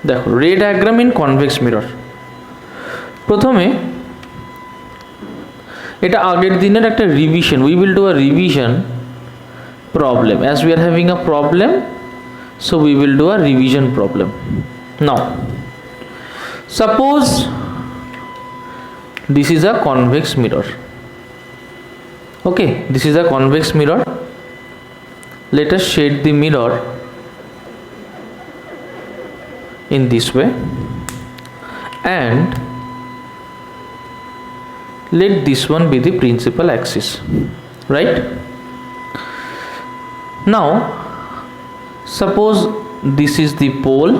দেখো রে diagram in convex mirror. প্রথমে এটা আগের দিনের একটা revision, we will do a revision problem as we are having a problem, so we will do a revision problem. Now suppose this is a convex mirror. Okay, this is a convex mirror. Let us shade the mirror in this way and let this one be the principal axis, right? Now suppose this is the pole,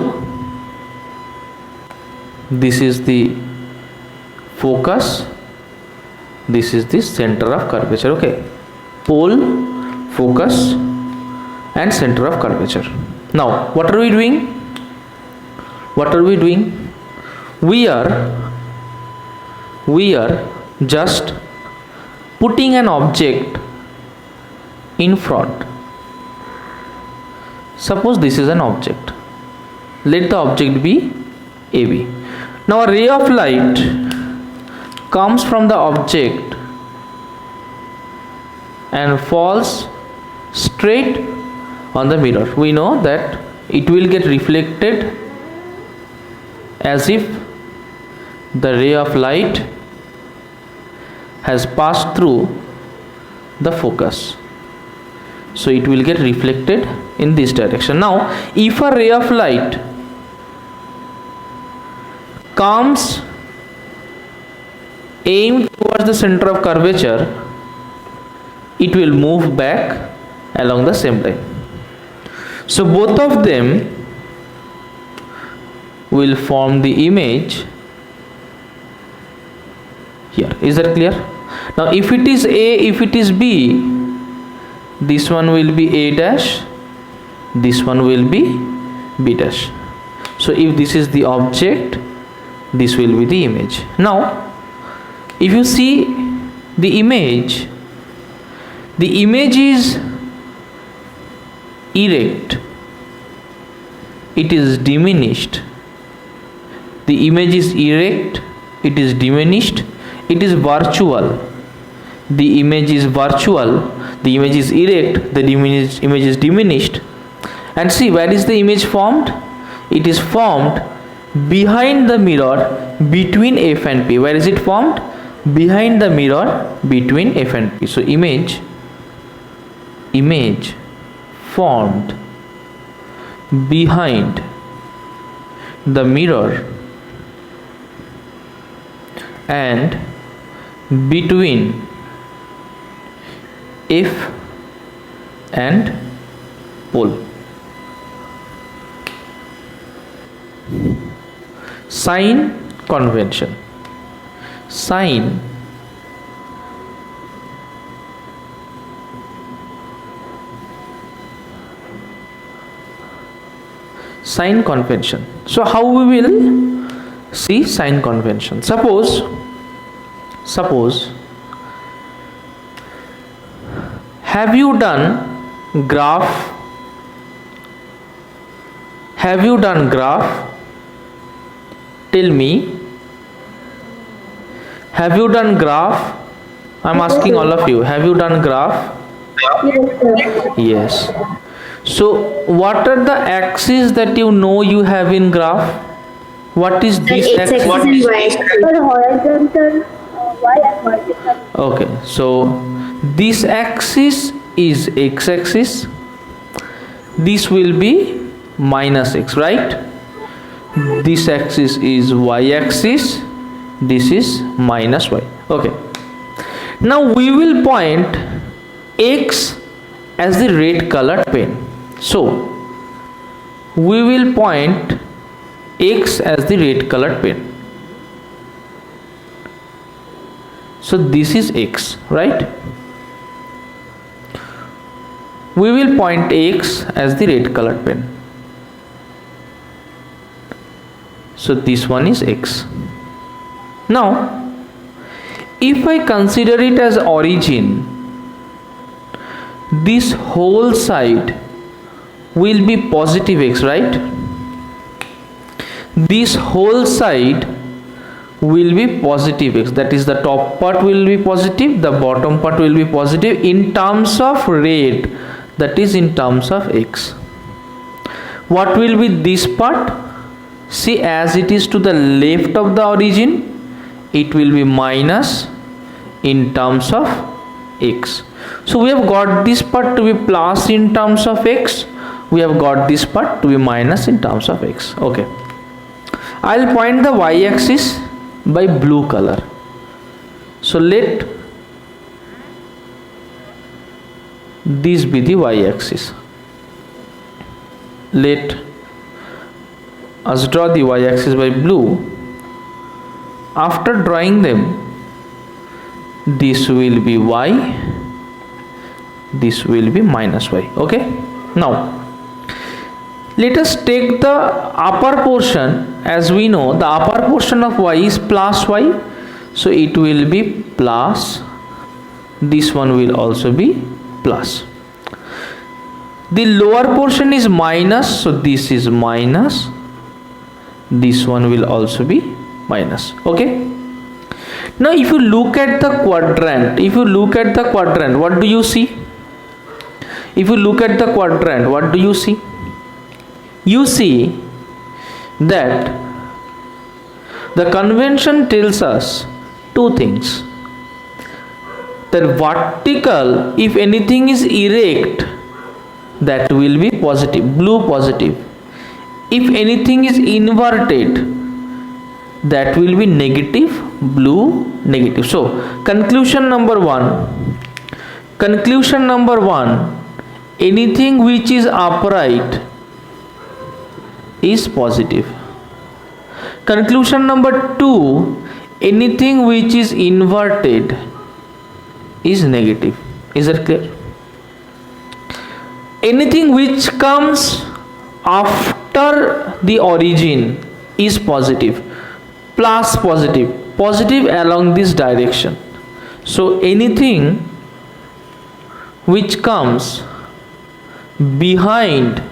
this is the focus, this is the center of curvature. Okay, pole, focus and center of curvature. Now what are we doing? We are just putting an object in front. Suppose this is an object, let the object be AB. Now a ray of light comes from the object and falls straight on the mirror. We know that it will get reflected as if the ray of light has passed through the focus, so it will get reflected in this direction. Now if a ray of light comes aimed towards the center of curvature, it will move back along the same line. So both of them will form the image here. Is that clear? Now if it is A, if it is B, this one will be A dash, this one will be B dash. So if this is the object, this will be the image. Now if you see the image is erect, it is diminished. The image is erect, it is diminished, it is virtual. The image is virtual, the image is erect, the image is diminished. And see, where is the image formed? It is formed behind the mirror between F and P. Where is it formed? Behind the mirror between F and P. So image formed behind the mirror and between F and pole. Sign convention. Sign convention. So how we will see sign convention? Suppose have you done graph? Tell me, have you done graph? I'm asking all of you, have you done graph? Yes. So what are the axes that you know you have in graph? What is this axis? Horizontal, y and vertical. Okay, so this axis is x-axis, this will be minus x, right? This axis is y-axis, this is minus y. Okay, now we will point x as the red colored pen. So we will point x as the red colored pen. So this is x, right? We will point x as the red colored pen. So this one is x. Now if I consider it as origin, this whole side will be positive x, right? this whole side will be positive x, that is the top part will be positive, the bottom part will be positive in terms of rate, that is in terms of x. What will be this part? See, as it is to the left of the origin, it will be minus in terms of x. So we have got this part to be plus in terms of x, we have got this part to be minus in terms of x. Okay, I'll point the y-axis by blue color. So let this be the y-axis. Let us draw the y-axis by blue. After drawing them, this will be y, this will be minus y. Okay, now let us take the upper portion. As we know, the upper portion of y is plus y, so it will be plus, this one will also be plus. The lower portion is minus, so this is minus, this one will also be minus. Okay, now if you look at the quadrant, what do you see? If you look at the quadrant, what do you see? You see that the convention tells us two things. That vertical, if anything is erect, that will be positive, blue positive. If anything is inverted, that will be negative, blue negative. So conclusion number one, anything which is upright is positive. Conclusion number two, anything which is inverted is negative. Is that clear? Anything which comes after the origin is positive, plus positive along this direction. So anything which comes behind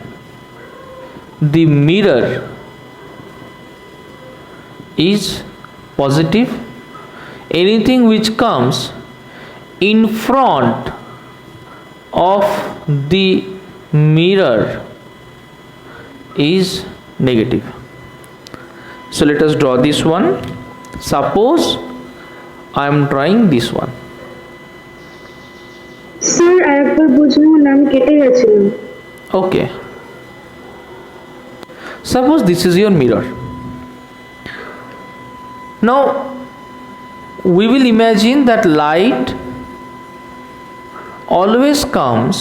the mirror is positive. Anything which comes in front of the mirror is negative. So let us draw this one. Suppose I am drawing this one. Sir, আরেকবার বুঝলাম না, আমি কেটে গেছিলাম। Okay, suppose this is your mirror. Now we will imagine that light always comes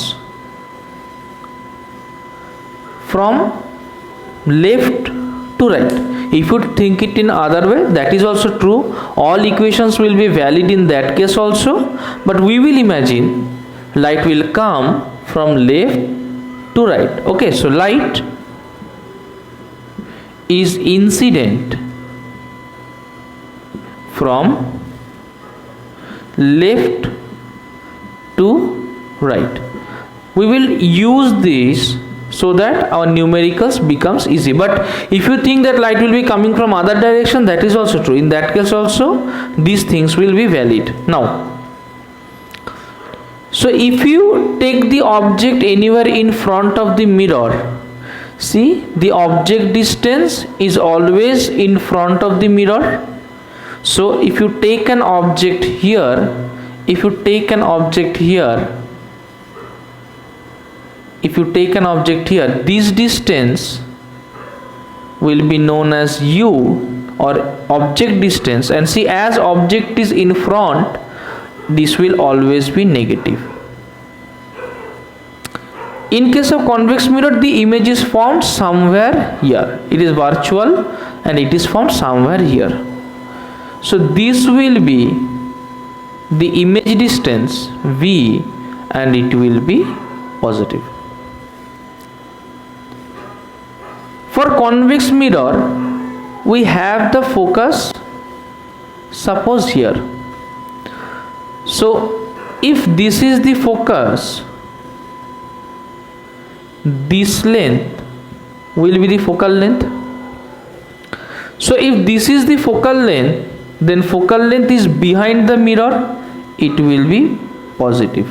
from left to right. If you think it in other way, that is also true. All equations will be valid in that case also, but we will imagine light will come from left to right. Okay, so light is incident from left to right. We will use this so that our numericals becomes easy. But if you think that light will be coming from other direction, that is also true. In that case also these things will be valid. Now, so if you take the object anywhere in front of the mirror, see, the object distance is always in front of the mirror. So if you take an object here, this distance will be known as u, or object distance, and see, as object is in front, this will always be negative. In case of convex mirror, the image is formed somewhere here. It is virtual and it is formed somewhere here. So this will be the image distance v, and it will be positive. For convex mirror, we have the focus, suppose here. So if this is the focus, this length will be the focal length. So if this is the focal length, then focal length is behind the mirror, it will be positive.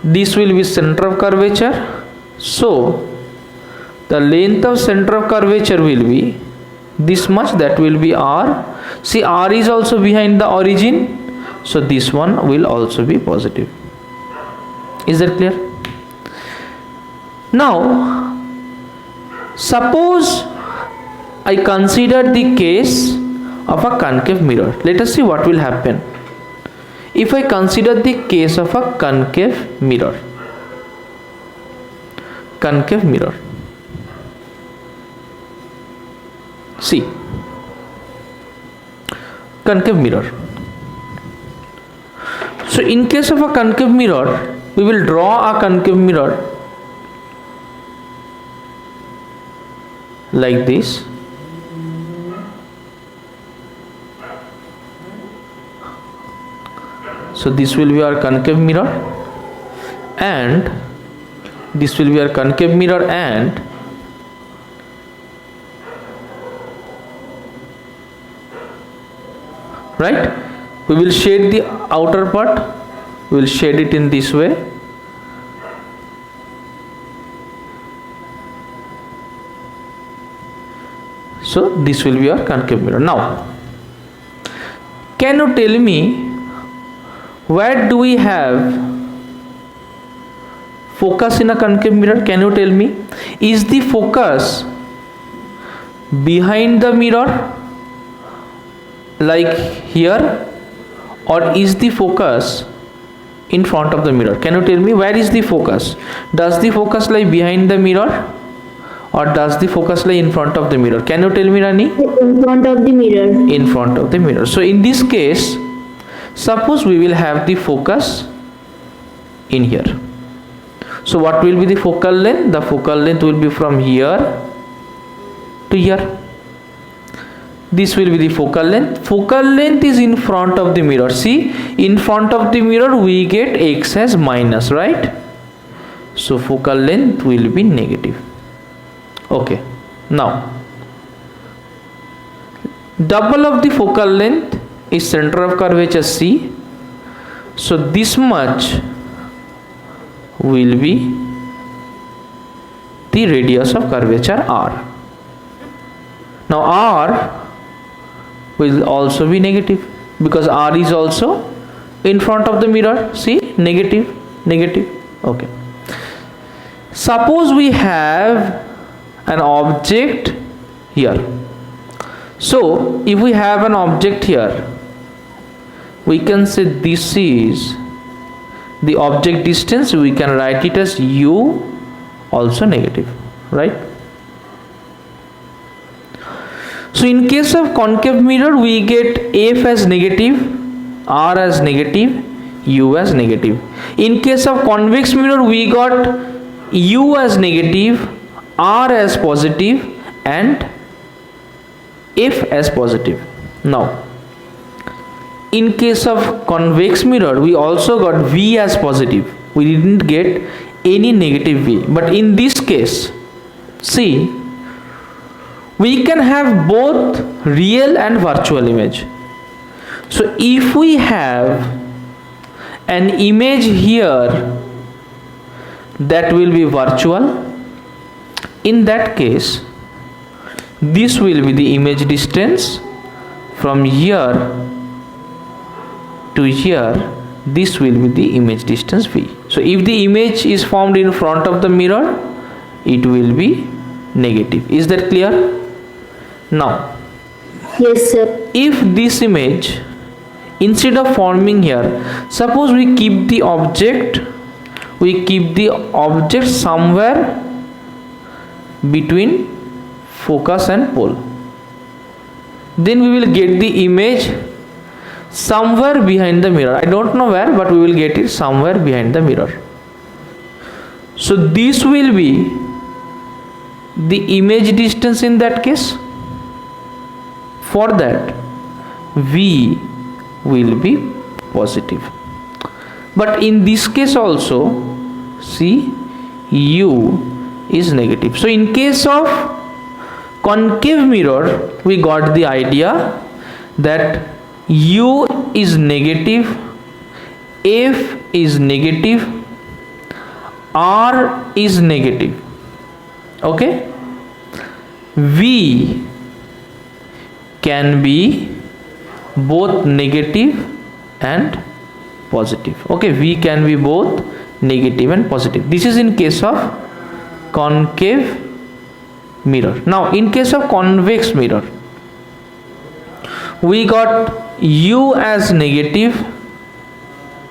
This will be center of curvature. So the length of center of curvature will be this much, that will be r. See, r is also behind the origin, so this one will also be positive. Is that clear? Now suppose I consider the case of a concave mirror. Let us see what will happen if I consider the case of a concave mirror. Concave mirror. See, concave mirror. So in case of a concave mirror, we will draw a concave mirror like this. So this will be our concave mirror, and this will be our concave mirror, and right, we will shade the outer part, we will shade it in this way. So this will be our concave mirror. Now can you tell me where do we have focus in a concave mirror? Can you tell me, is the focus behind the mirror like here, or is the focus in front of the mirror? Can you tell me where is the focus? Does the focus lie behind the mirror, or does the focus lie in front of the mirror? Can you tell me, Rani? In front of the mirror. In front of the mirror. So in this case, suppose we will have the focus in here. So what will be the focal length? The focal length will be from here to here. This will be the focal length. Focal length is in front of the mirror. See, in front of the mirror we get x as minus, right? So focal length will be negative. Okay, now double of the focal length is center of curvature C. So this much will be the radius of curvature R. Now R will also be negative because R is also in front of the mirror. See, negative, negative. Okay. Suppose we have an object here. So if we have an object here, we can say this is the object distance. We can write it as u, also negative, right? So in case of concave mirror, we get f as negative, r as negative, u as negative. In case of convex mirror, we got u as negative, r as positive, and f as positive. Now in case of convex mirror, we also got v as positive. We didn't get any negative v. But in this case, see, we can have both real and virtual image. So if we have an image here that will be virtual, in that case this will be the image distance from here to here. This will be the image distance v. So if the image is formed in front of the mirror, it will be negative. Is that clear? Now Yes, sir. if this image, instead of forming here, suppose we keep the object somewhere between focus and pole, then we will get the image somewhere behind the mirror. I don't know where, but we will get it somewhere behind the mirror. So this will be the image distance in that case. For that, v will be positive. But in this case also, see, u is negative. So in case of concave mirror, we got the idea that U is negative, F is negative, R is negative. Okay, V can be both negative and positive. Okay, V can be both negative and positive. This is in case of concave mirror. Now in case of convex mirror, we got U as negative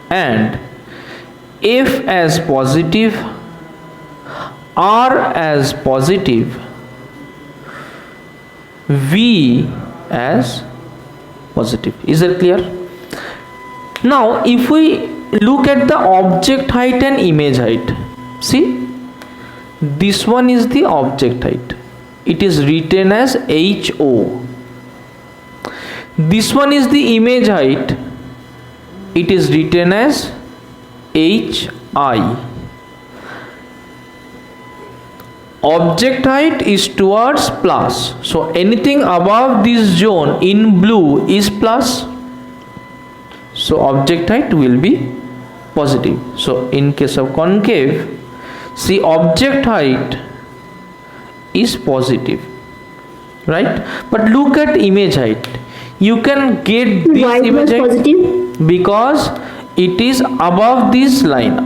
and F as positive, R as positive, V as positive. Is that clear? Now if we look at the object height and image height, see, this one is the object height, it is written as HO. This one is the image height, it is written as HI. Object height is towards plus, so anything above this zone in blue is plus, so object height will be positive. So in case of concave, see, object height is positive, right? But look at image height, you can get this Why it image was height positive? because it is above this line,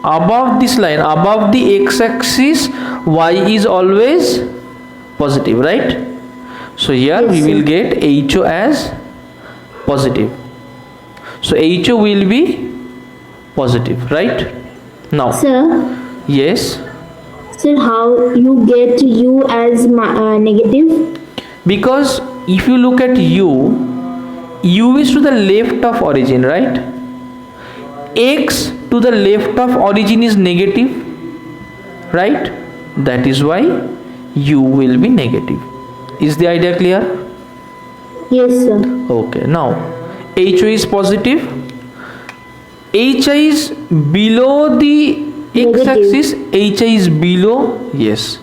above this line, above the x-axis. Y is always positive, right? So here Yes, we sir. will get HO as positive, so HO will be positive, right? Now Sir, yes, sir, how you get U as negative? because if you look at U is to the left of origin, right? X to the left of origin is negative, right? That is why U will be negative. Is the idea clear? Yes, sir. Okay, now HO is positive, HI is below the x-axis, HI is below, yes,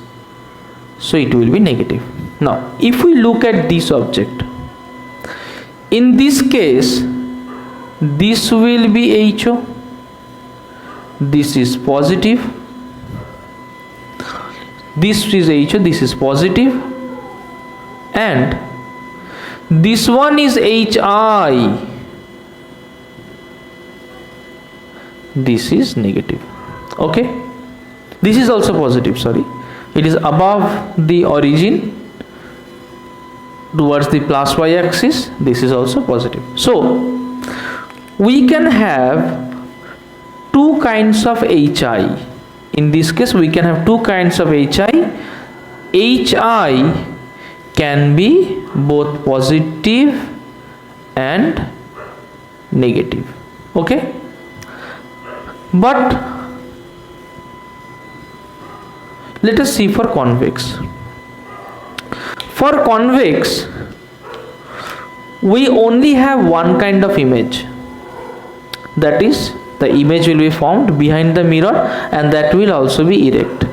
so it will be negative. Now if we look at this object, in this case this will be HO, this is positive, this is HO, this is positive, and this one is HI, this is negative. Okay, this is also positive, sorry, it is above the origin towards the plus y axis, this is also positive. So we can have two kinds of HI. In this case we can have two kinds of HI. HI can be both positive and negative. Okay, but let us see for convex. For convex, we only have one kind of image, that is, the image will be formed behind the mirror and that will also be erect.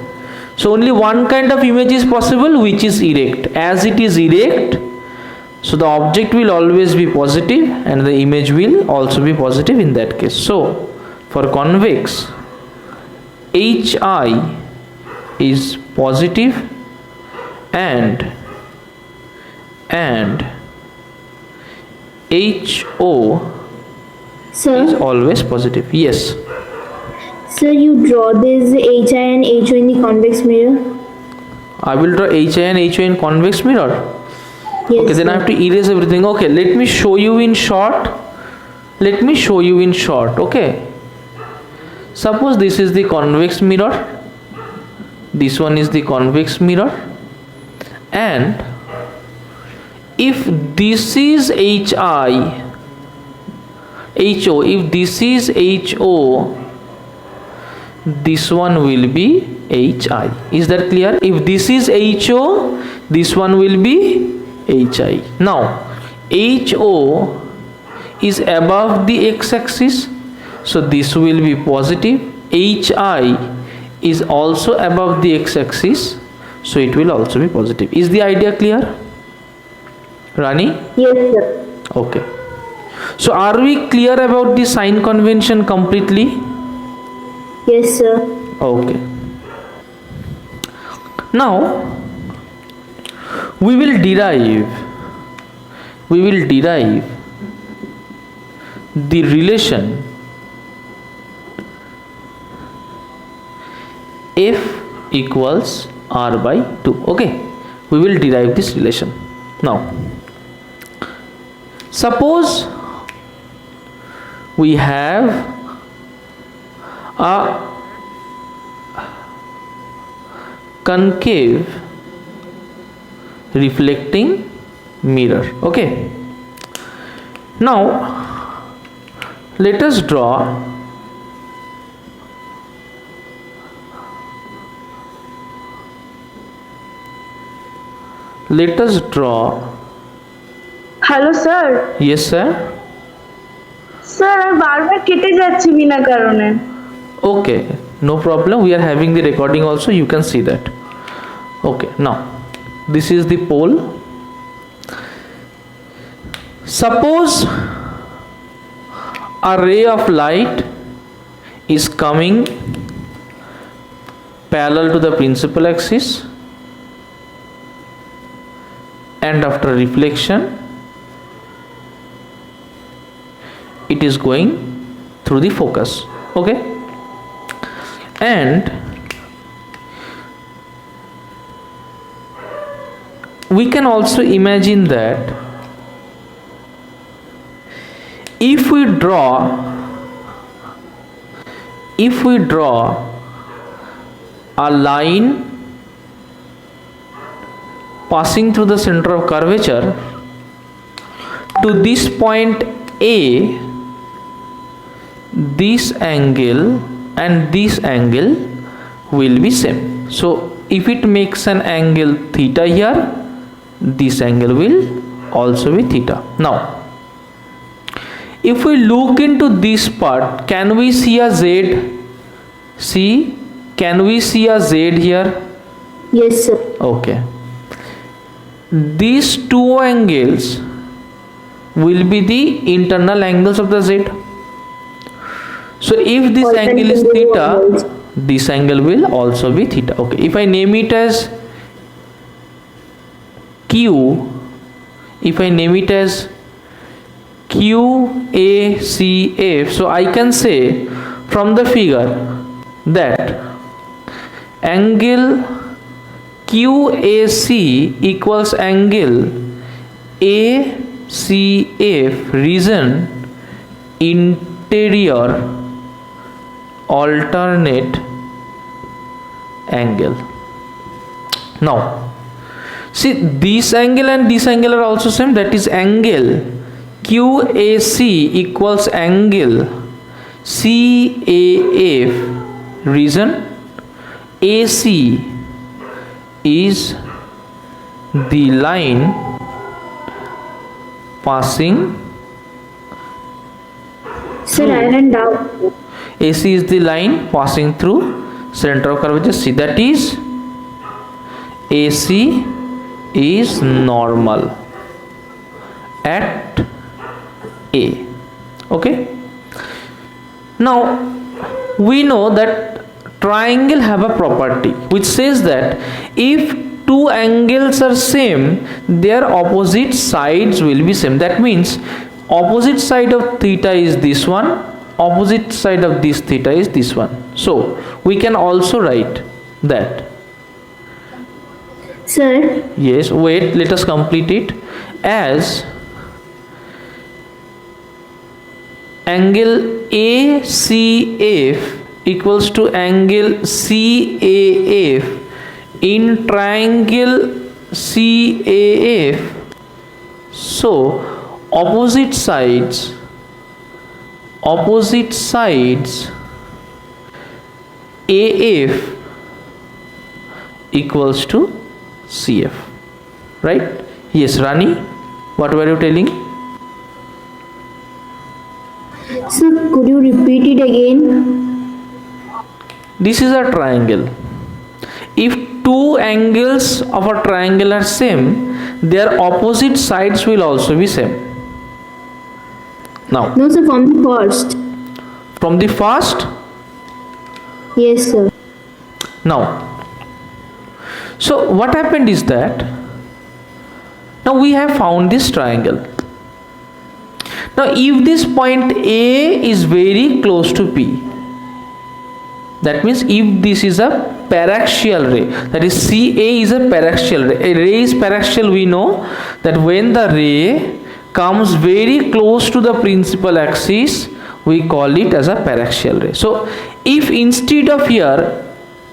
So only one kind of image is possible, which is erect. As it is erect, so the object will always be positive and the image will also be positive in that case. So for convex, HI is positive and HO is Sir, always positive. Yes, sir, you draw this HI and HO in the convex mirror? I will draw HI and HO in convex mirror. Yes, Okay, then I sir. have to erase everything. Okay, let me show you in short. Okay, suppose this is the convex mirror, this one is the convex mirror, and if this is HO, if this is HO, this one will be HI. Is that clear? If this is HO, this one will be HI. Now HO is above the x-axis, so this will be positive. HI is also above the x-axis, so it will also be positive. Is the idea clear, Rani? Yes, sir. Okay, so are we clear about the sign convention completely? Yes, sir. Okay, now we will derive the relation f equals r by 2. Okay, we will derive this relation. Now suppose we have a concave reflecting mirror. Okay, now let us draw hello sir. yes sir. Sir আর বারবার কেটে যাচ্ছে বিনা কারণে। Okay, no problem, we are having the recording also, you can see that. Okay, now this is the pole. Suppose a ray of light is coming parallel to the principal axis, and after reflection it is going through the focus. Okay, and we can also imagine that if we draw a line passing through the center of curvature to this point A, this angle and this angle will be same. So if it makes an angle theta here, this angle will also be theta. Now if we look into this part, can we see a z? See, can we see a z here? Yes, sir. Okay, these two angles will be the internal angles of the z. So if this angle is theta, this angle will also be theta. Okay, if I name it as q, if I name it as QACF, so I can say from the figure that angle QAC equals angle ACF, region interior alternate angle. Now see, this angle and this angle are also same, that is angle QAC equals angle CAF, region AC is the line passing. Sir, I had a doubt. AC is the line passing through center of curvature C, that is AC is normal at A. Okay, now we know that triangle have a property which says that if two angles are same, their opposite sides will be same. That means opposite side of theta is this one, opposite side of this theta is this one. So we can also write that. Sir, Yes, wait, let us complete it. As angle ACF equals to angle CAF in triangle CAF. So opposite sides AF equals to CF, right? Yes, Rani, what were you telling? sir, could you repeat it again? This is a triangle. If two angles of a triangle are same, their opposite sides will also be same. Now, No, sir, from the first. from the first, Yes, sir. now, so what happened is that now we have found this triangle. Now, if this point A is very close to P, that means if this is a paraxial ray, that is CA is a paraxial ray. A ray is paraxial, we know that when the ray comes very close to the principal axis, we call it as a paraxial ray. So if instead of here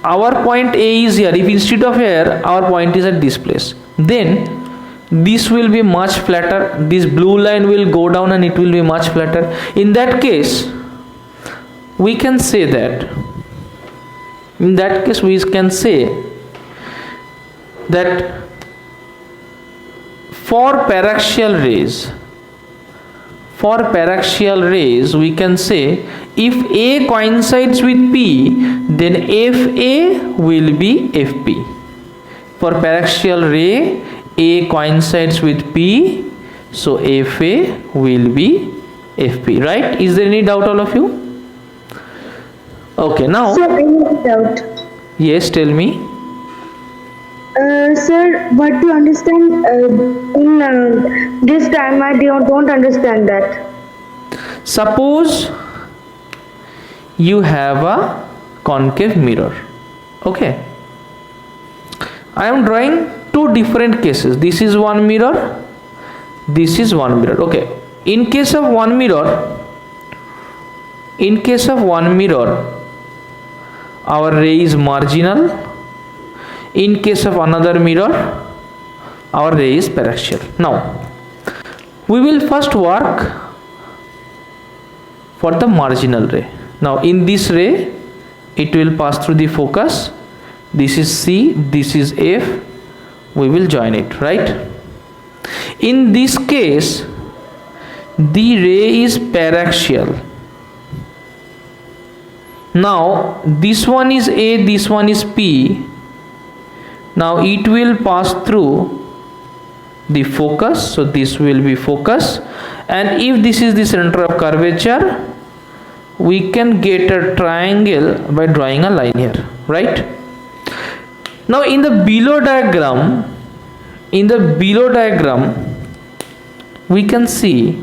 our point A is here, if instead of here our point is at this place, then this will be much flatter, this blue line will go down and it will be much flatter. In that case we can say that for paraxial rays we can say if A coincides with P, then FA will be FP. For paraxial ray A coincides with P, so FA will be FP, right? Is there any doubt, all of you? Okay, now, Sir, I have a doubt. yes, tell me. Sir, what do you understand in this time? I don't understand that. Suppose you have a concave mirror. Okay, I am drawing two different cases. This is one mirror, this is one mirror. Okay, in case of one mirror, our ray is marginal. In case of another mirror, our ray is paraxial. Now we will first work for the marginal ray. Now in this ray it will pass through the focus. This is C, this is F. We will join it, right? In this case the ray is paraxial. Now this one is A, this one is P. Now it will pass through the focus, so this will be focus, and if this is the center of curvature, we can get a triangle by drawing a line here, right? Now in the below diagram, we can see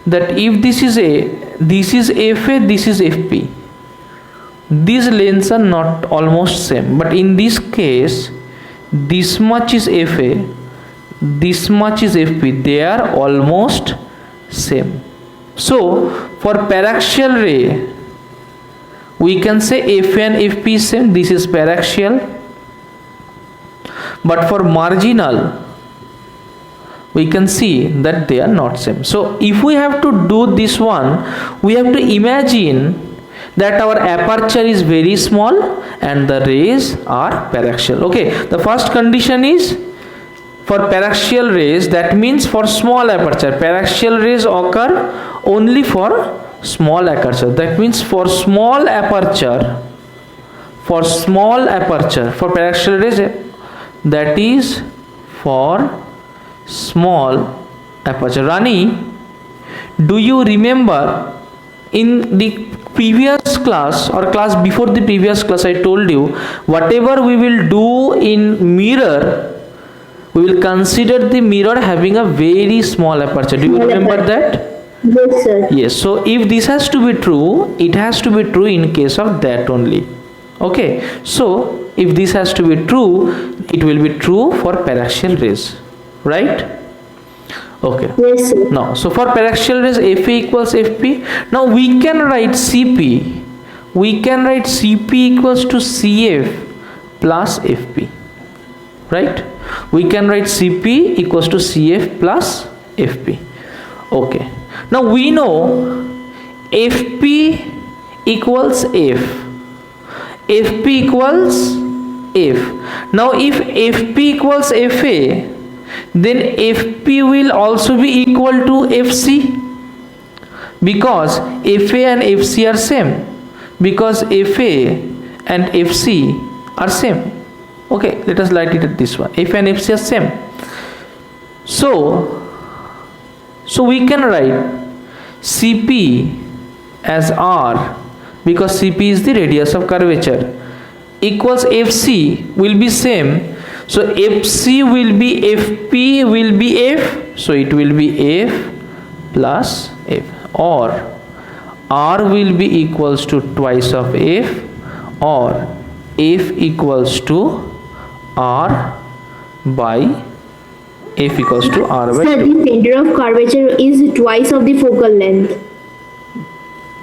that if this is A, this is FA, this is FP. These lengths are not almost same, but in this case this much is FA, this much is FP, they are almost same. So for paraxial ray we can say FA and FP is same, this is paraxial, but for marginal we can see that they are not same. So if we have to do this one, we have to imagine that our aperture is very small and the rays are paraxial. Okay, the first condition is for paraxial rays, that means for small aperture. Paraxial rays occur only for small aperture. That means for small aperture, for paraxial rays, that is for small aperture. Rani, do you remember in the previous class or class before the previous class I told you whatever we will do in mirror, we will consider the mirror having a very small aperture. Do you remember that? Yes, sir. Yes. So if this has to be true, it has to be true in case of that only. Okay. So if this has to be true, it will be true for paraxial rays, right? Okay. Yes, sir. Now, so for paraxial rays, FA equals FP. Now we can write CP. We can write CP equals to CF plus FP. Right? We can write CP equals to CF plus FP. Okay. Now we know FP equals F. FP equals F. Now if FP equals FA, then FP will also be equal to FC, because FA and FC are same, because FA and FC are same. Okay, let us write it at this one. F and FC are same. So we can write CP as R, because CP is the radius of curvature, equals FC will be same. So FC will be FP will be F, so it will be F plus F, or R will be equals to twice of F, or F equals to R by F equals to R by Sir, 2. the center of curvature is twice of the focal length.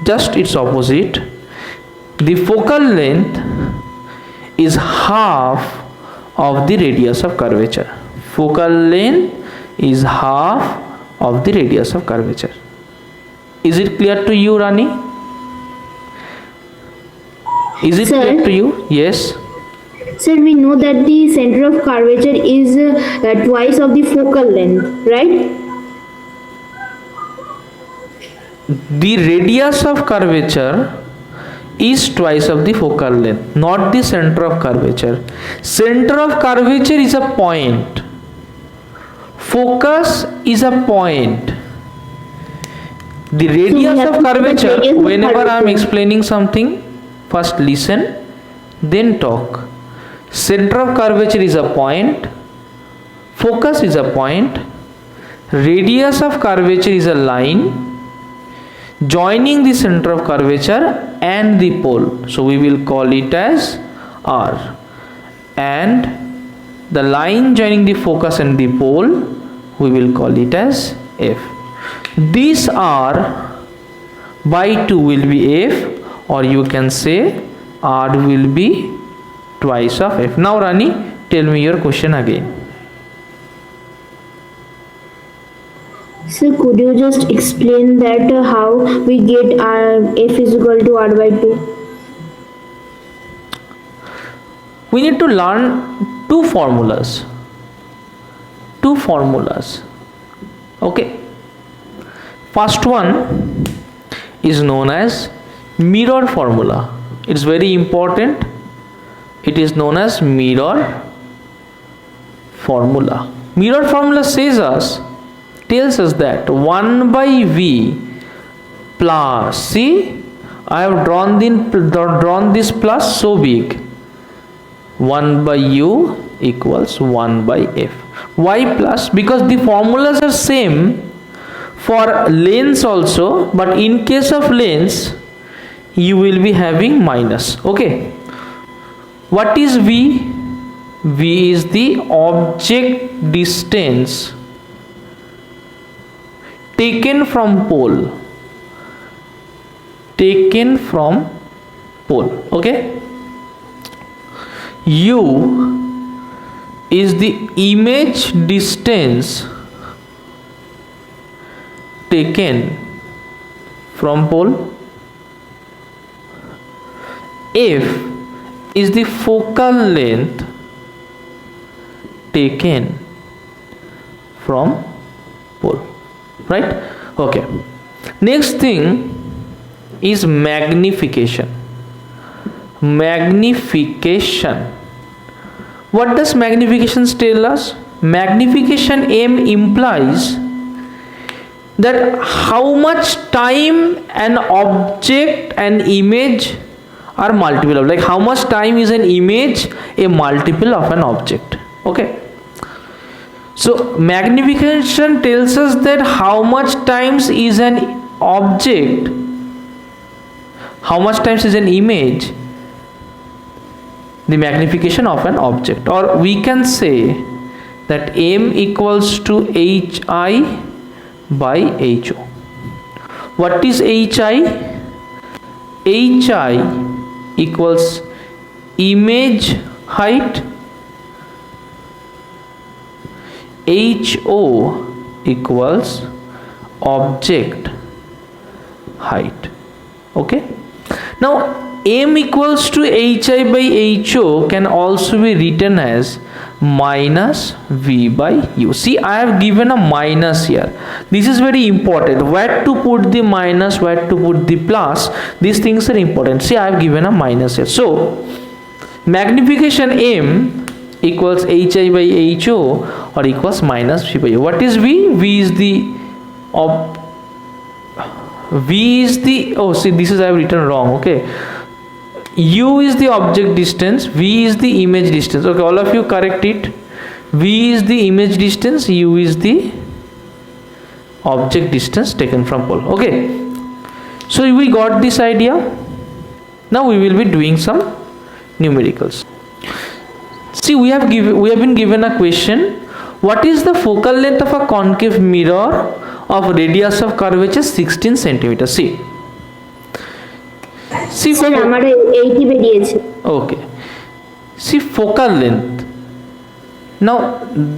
Just its opposite. The focal length is half of the radius of curvature. Focal length is half of the radius of curvature. Is it clear to you, Rani? Is it Sir? clear to you? Yes. Sir, we know that the center of curvature is twice of the focal length, right? The radius of curvature is twice of the focal length, not the center of curvature. Center of curvature is a point. Focus is a point. The radius have of to put the curvature, radius of whenever I am curvature. explaining something, first listen, then talk. Center of curvature is a point. Focus is a point. Radius of curvature is a line joining the center of curvature and the pole, so we will call it as R, and the line joining the focus and the pole we will call it as F. This R by 2 will be F, or you can say R will be twice of F. Now Rani, tell me your question again. Sir, could you just explain that how we get F is equal to R by 2? We need to learn two formulas. Okay. First one is known as mirror formula. It's very important. It is known as mirror formula. Mirror formula tells us that 1 by V plus, see, I have drawn this plus so big, 1 by U equals 1 by F. Why plus? Because the formulas are same for lengths also, but in case of lengths you will be having minus. Okay, what is V? V is the object distance taken from pole. Okay, U is the image distance taken from pole. F is the focal length taken from pole, right? Okay, next thing is magnification. What does magnification tell us? Magnification M implies that how much time an object, an image are multiple of, like how much time is an image a multiple of an object. Okay, so magnification tells us that how much times is an object, how much times is an image the magnification of an object. Or we can say that M equals to HI by HO. What is HI? HI equals image height, HO equals object height. Okay, now M equals to HI by HO can also be written as minus V by U. See, I have given a minus here. This is very important. Where to put the minus, where to put the plus, these things are important. See, I have given a minus here. So magnification M equals hi by ho or equals minus v by o. What is v? V is the oh, see, this is I have written wrong. Okay, u is the object distance, v is the image distance. Okay, all of you correct it. V is the image distance, u is the object distance taken from pole. Okay, so we got this idea. Now we will be doing some numericals. See, we have been given a question. What is the focal length of a concave mirror of radius of curvature 16 centimeters? See, sir আমার 80 বেরিয়েছে। okay, see, focal length. Now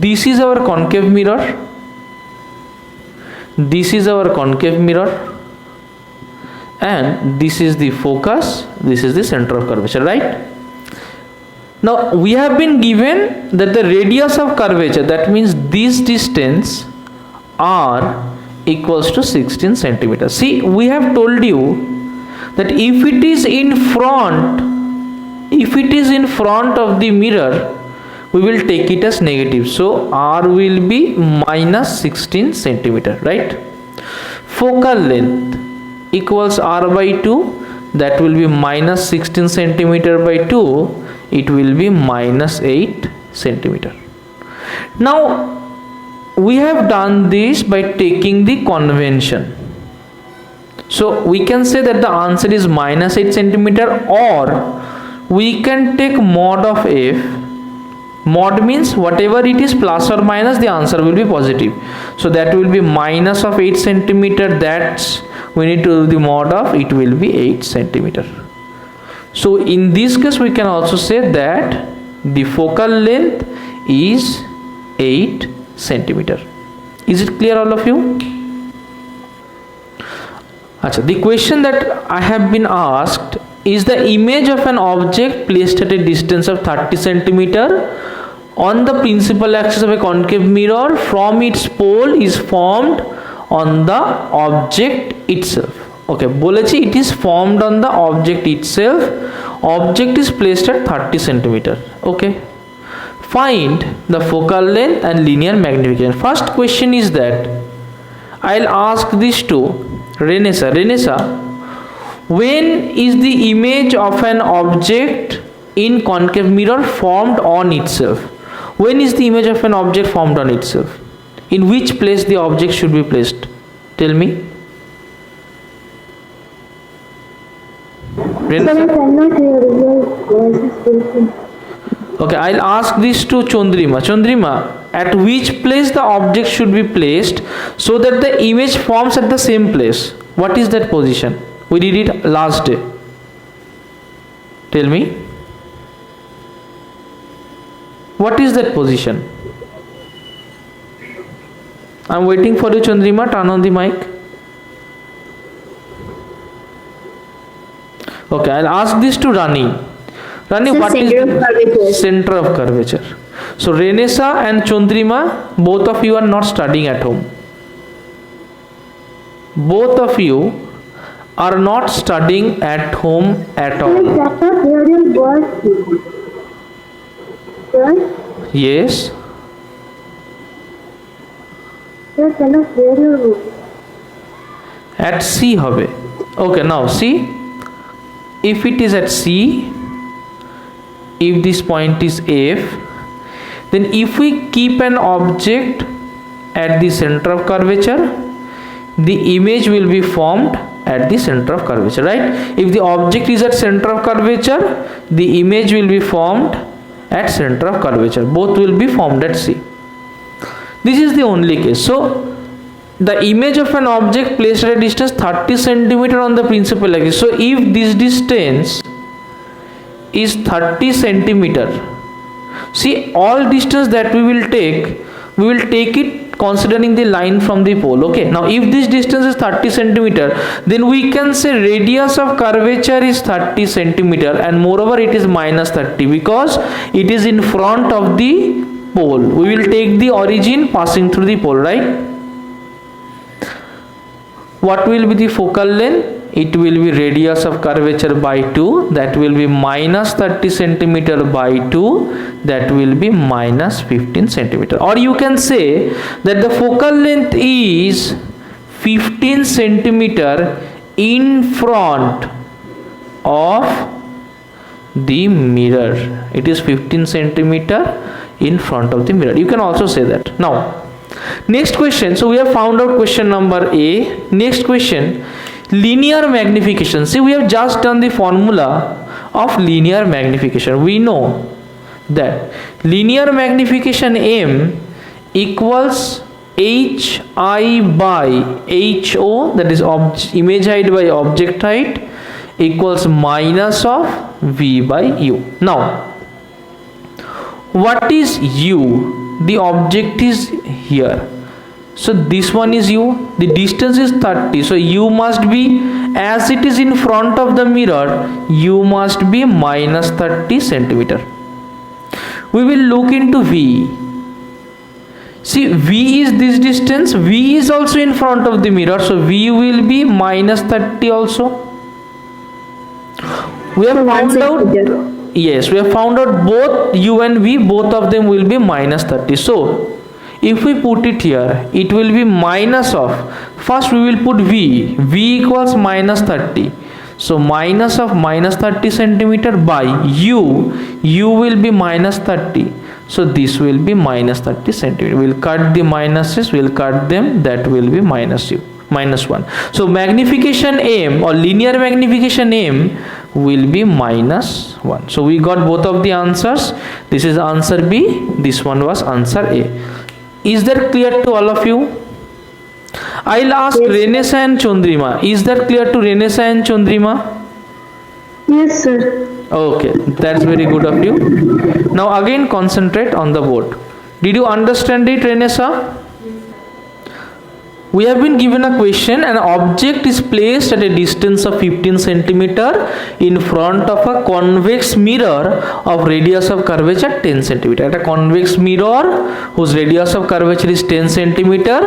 this is our concave mirror, this is our concave mirror, and this is the focus, this is the center of curvature, right? Now we have been given that the radius of curvature, that means this distance, r equals to 16 centimeters. See, we have told you that if it is in front of the mirror, we will take it as negative, so r will be minus 16 centimeter, right? Focal length equals r by 2, that will be minus 16 centimeter by 2, it will be minus 8 centimeter. Now we have done this by taking the convention, so we can say that the answer is minus 8 centimeter, or we can take mod of f. Mod means whatever it is plus or minus, the answer will be positive, so that will be minus of 8 centimeter, that's we need to do the mod of, it will be 8 centimeter. So in this case we can also say that the focal length is 8 centimeter. Is it clear, all of you? Achha, the question that I have been asked is the image of an object placed at a distance of 30 centimeter on the principal axis of a concave mirror from its pole is formed on the object itself. Okay, bolechi it is formed on the object itself. Object is placed at 30 centimeter. Okay, find the focal length and linear magnification. First question is that I'll ask this to Renessa. Renessa, when is the image of an object in concave mirror formed on itself? When is the image of an object formed on itself? In which place the object should be placed? Tell me. Okay, I'll ask this to Chandrima. Chandrima, at which place the object should be placed so that the image forms at the same place? What is that position? We did it last day. Tell me. What is that position? I'm waiting for you, Chandrima. Turn on the mic. Okay, I'll ask this to Rani. Rani, what is the center of curvature? So Renessa and Chandrima, both of you are not studying at home. Both of you are not studying at home at all. Yes. At C hobe. Okay, now see, if it is at C, if this point is F, then if we keep an object at the center of curvature, the image will be formed at the center of curvature, right? If the object is at center of curvature, the image will be formed at center of curvature. Both will be formed at C. This is the only case. So the image of an object placed at a distance 30 centimeter on the principal axis. So if this distance is 30 centimeter, see, all distance that we will take it considering the line from the pole. Okay, now if this distance is 30 centimeter, then we can say radius of curvature is 30 centimeter, and moreover it is minus 30 because it is in front of the pole. We will take the origin passing through the pole, right? What will be the focal length? it will be radius of curvature by 2, that will be minus 30 centimeter by 2, that will be minus 15 centimeter. Or you can say that the focal length is 15 centimeter in front of the mirror. It is 15 centimeter in front of the mirror. You can also say that. Now next question. So we have found out question number A. Next question, linear magnification. See, we have just done the formula of linear magnification. We know that linear magnification M equals HI by HO, that is image height by object height, equals minus of V by U. Now what is U? The object is here, so this one is U. The distance is 30, so U must be, as it is in front of the mirror, U must be minus 30 centimeter. We will look into V. See, V is this distance, V is also in front of the mirror, so V will be minus 30 also. We have found out, yes, we have found out both U and V, both of them will be minus 30. So if we put it here, it will be minus of, first we will put V, V equals minus 30. So minus of minus 30 centimeter by U, U will be minus 30. So this will be minus 30 centimeter. We will cut the minuses, we will cut them, that will be minus U, minus 1. So magnification M or linear magnification M will be minus 1. So we got both of the answers. This is answer B, this one was answer A. Is that clear to all of you? I'll ask Yes. Renesa and Chandrima. Is that clear to Renesa and Chandrima? Yes, sir. Okay, that's very good of you. Now again concentrate on the board. Did you understand it, Renesa? We have been given a question. An object is placed at a distance of 15 centimeter in front of a convex mirror of radius of curvature 10 centimeter. At a convex mirror whose radius of curvature is 10 centimeter,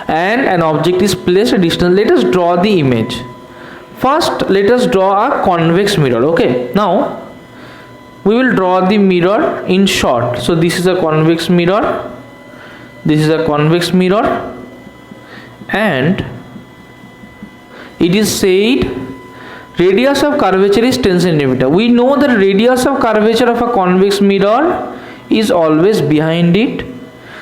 and an object is placed at a distance. Let us draw the image. First let us draw a convex mirror. Okay, now we will draw the mirror in short. So this is a convex mirror, this is a convex mirror, and it is said radius of curvature is 10 centimeter. We know that radius of curvature of a convex mirror is always behind it,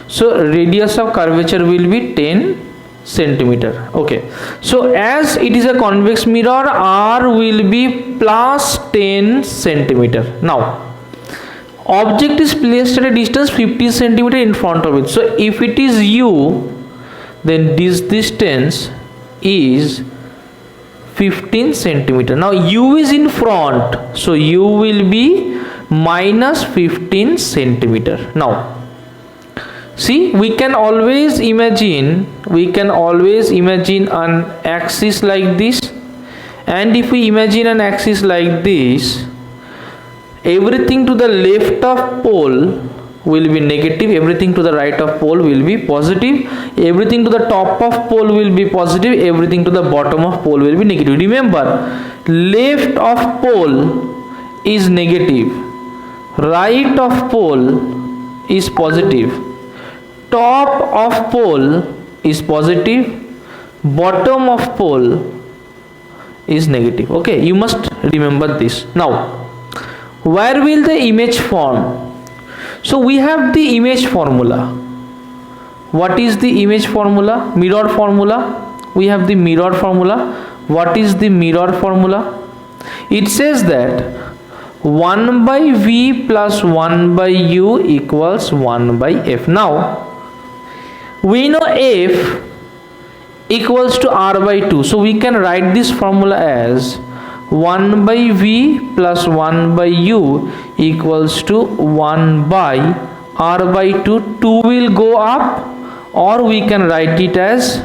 so radius of curvature will be 10 centimeter. Okay, so as it is a convex mirror, R will be plus 10 centimeter. Now object is placed at a distance 50 centimeter in front of it. So if it is U, then this distance is 15 centimeter. Now U is in front, so U will be minus 15 centimeter. Now see, we can always imagine an axis like this, and if we imagine an axis like this, everything to the left of pole will be negative, everything to the right of pole will be positive, everything to the top of pole will be positive, everything to the bottom of pole will be negative. Remember, left of pole is negative, right of pole is positive, top of pole is positive, bottom of pole is negative. Okay, you must remember this. Now where will the image form? So we have the image formula. What is the image formula? Mirror formula. We have the mirror formula. What is the mirror formula? It says that 1 by V plus 1 by U equals 1 by F. Now we know F equals to R by 2, so we can write this formula as 1 by V plus 1 by U equals to 1 by R by 2. 2 will go up, or we can write it as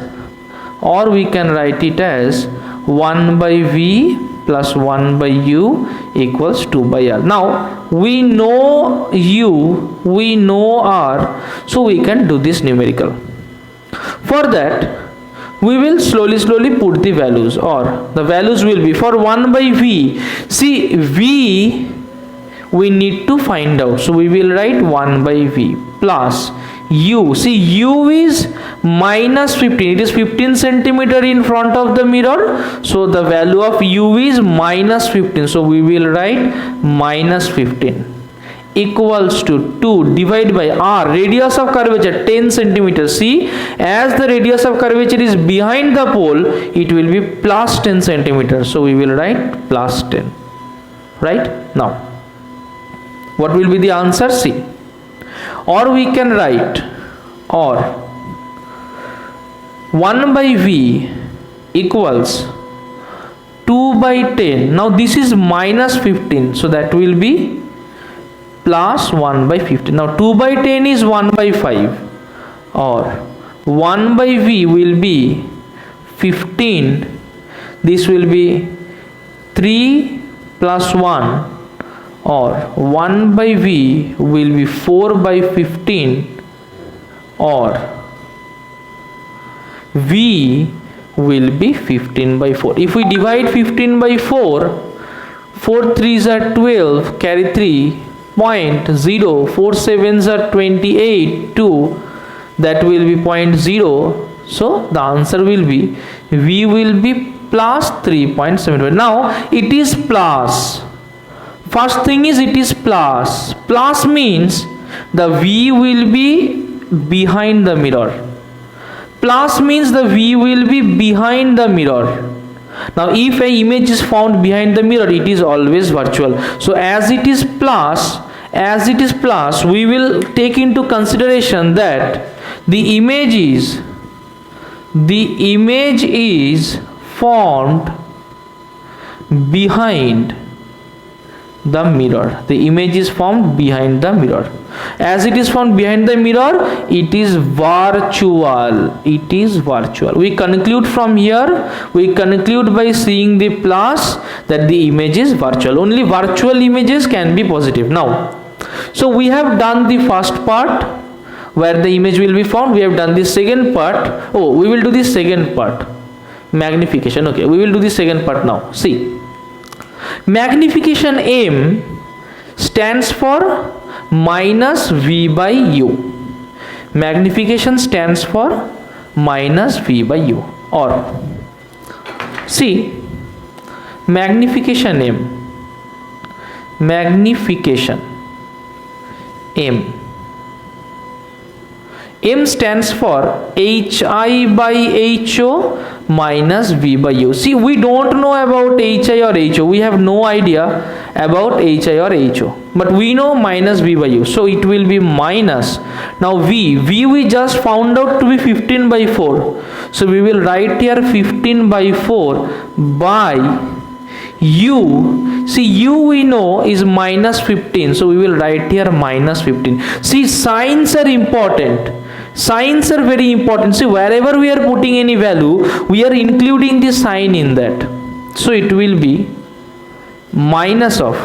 1 by V plus 1 by U equals 2 by R. Now we know U, we know R, so we can do this numerical. For that we will slowly put the values, or the values will be for 1 by v. See, v we need to find out, so we will write 1 by v plus u. See, u is minus 15, it is 15 centimeter in front of the mirror, so the value of u is minus 15, so we will write minus 15 equals to 2 divided by r, radius of curvature 10 centimeters. See, as the radius of curvature is behind the pole, it will be plus 10 centimeters, so we will write plus 10. Right? Now what will be the answer? See, or we can write, or 1 by v equals 2 by 10. Now this is minus 15, so that will be plus 1 by 15. Now 2 by 10 is 1 by 5, or 1 by v will be 15. This will be 3 plus 1, or 1 by v will be 4 by 15, or v will be 15 by 4. If we divide 15 by 4, 4 3s are 12, carry 3, 0.047s are 28, 2, that will be 0.0, so the answer will be v will be plus 3.75. now it is plus, first thing is it is plus. Plus means the v will be behind the mirror. Plus means the v will be behind the mirror. Now if an image is found behind the mirror, it is always virtual. So as it is plus, we will take into consideration that the image is formed behind the mirror. The image is formed behind the mirror. As it is formed behind the mirror, it is virtual. It is virtual. We conclude from here, we conclude by seeing the plus that the image is virtual. Only virtual images can be positive. Now, so we have done the first part where the image will be found. We have done the second part. Oh, we will do the second part, magnification. Okay, we will do the second part now. See, magnification M stands for minus v by u. Magnification stands for minus v by u. Or see, magnification M, magnification M stands for hi by ho minus v by u. See, we don't know about hi or ho. We have no idea about hi or ho, but we know minus v by u, so it will be minus. Now v we just found out to be 15 by 4, so we will write here 15 by 4 by u. See, u we know is minus 15, so we will write here minus 15. See, signs are important. Signs are very important. See, wherever we are putting any value, we are including the sign in that. So it will be minus of.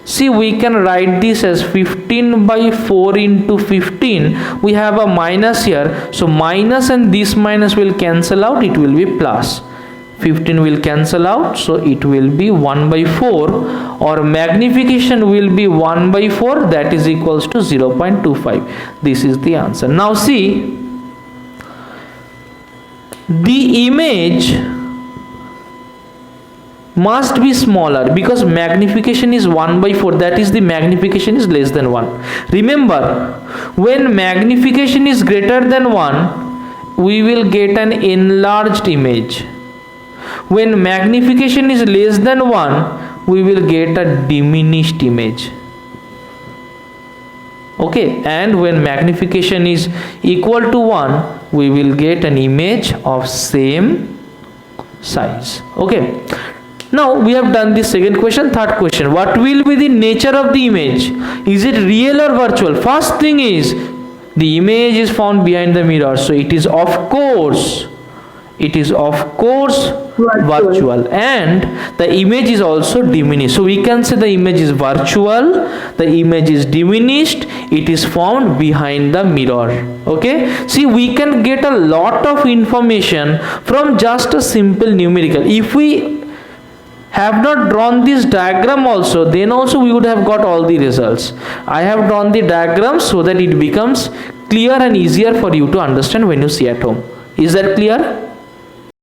See, we can write this as 15 by 4 into 15. We have a minus here. So minus and this minus will cancel out. It will be plus. 15 will cancel out, so it will be 1 by 4, or magnification will be 1 by 4, that is equals to 0.25. This is the answer. Now see, the image must be smaller because magnification is 1 by 4, that is the magnification is less than 1. Remember, when magnification is greater than 1, we will get an enlarged image. When magnification is less than 1, we will get a diminished image. Okay, and when magnification is equal to 1, we will get an image of same size. Okay, now we have done the second question. Third question, what will be the nature of the image? Is it real or virtual? First thing is, the image is found behind the mirror, so it is of course It is of course virtual, and the image is also diminished. So we can say the image is virtual, the image is diminished, it is found behind the mirror. Okay, see, we can get a lot of information from just a simple numerical. If we have not drawn this diagram also, then also we would have got all the results. I have drawn the diagram so that it becomes clear and easier for you to understand when you see at home. Is that clear?